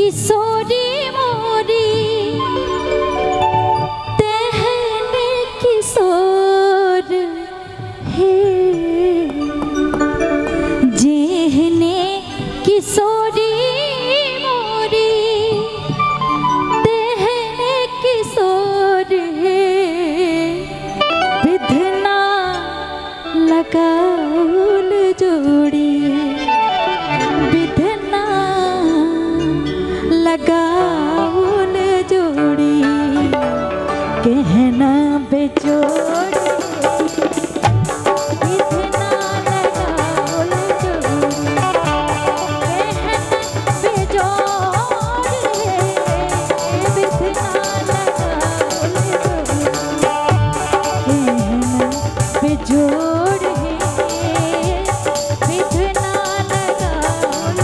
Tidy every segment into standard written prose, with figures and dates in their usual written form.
किशोरी मोरी तेहने किशोर है जेहने किशोरी मोरी तेहने किशोर है विधना लगाउल जोड़ी विधना लगाउल जोड़ी कहना बेजोड़ विधना लगाउल जोड़ी कहना बेजोड़ विधना लगाउल जोड़ी कहना बेजोड़ विधना लगाउल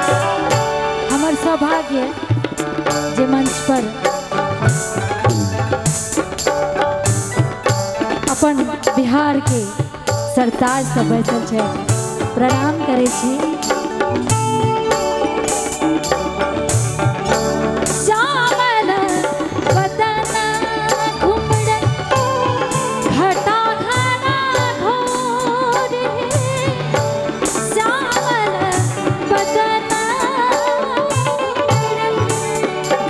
हमर सौभाग्य जे मंच पर अपन बिहार के सरताज सब बैठल छै प्रणाम करे छी। श्यामल बदन घुमड़ल घटा घना घोर है श्यामल बदन घुमड़ल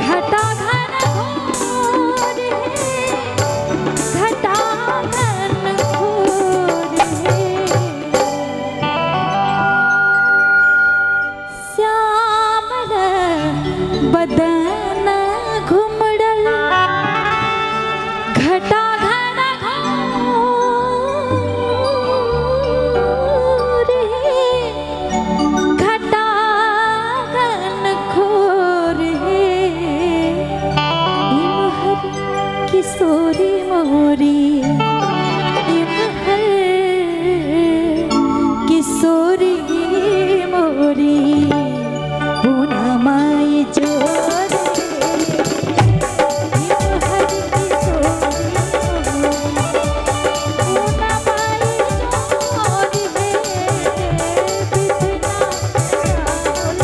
घटा घना घोर है घटा घन घोर है श्यामल बदन घुमड़ल घटा घन घोर है घटा घन घोर है इमहर किशोरी मोरी इमहर किशोरी मोरी पूना माई जोर इमहर किशोरी मोरी पूना माई जोर है विधना लगाउल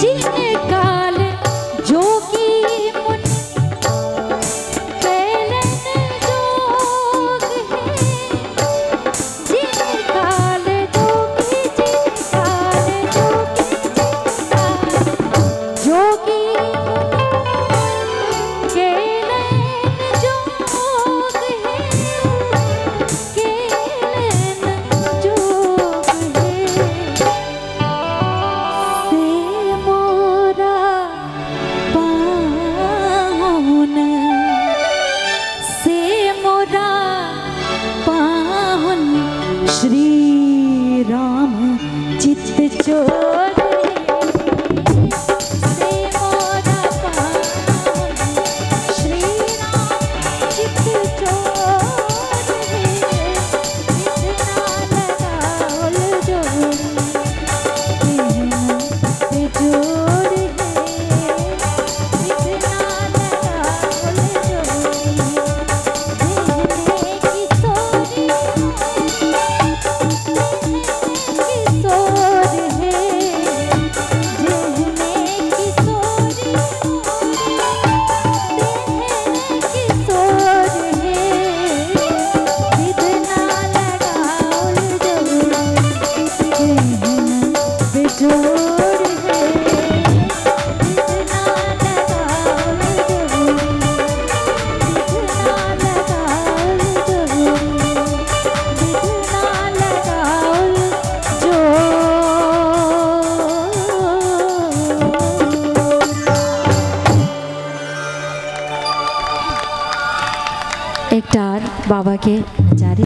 जिन काल जोगी मुनि कैलन जोग है जिन काल जोगी जिन काल जोगी मुनि कैलन जोग है कैलन जोग है से मोरा पाहुन से मोरा पाहुन श्री राम चित्त चोर से मोरा पाहुन श्री राम चित्त चोर विधना लगाउल जोड़ी कहना बेजोड़ है विधना लगाउल जोड़ी कहने किशोरी मोरी बाबा के नजारे।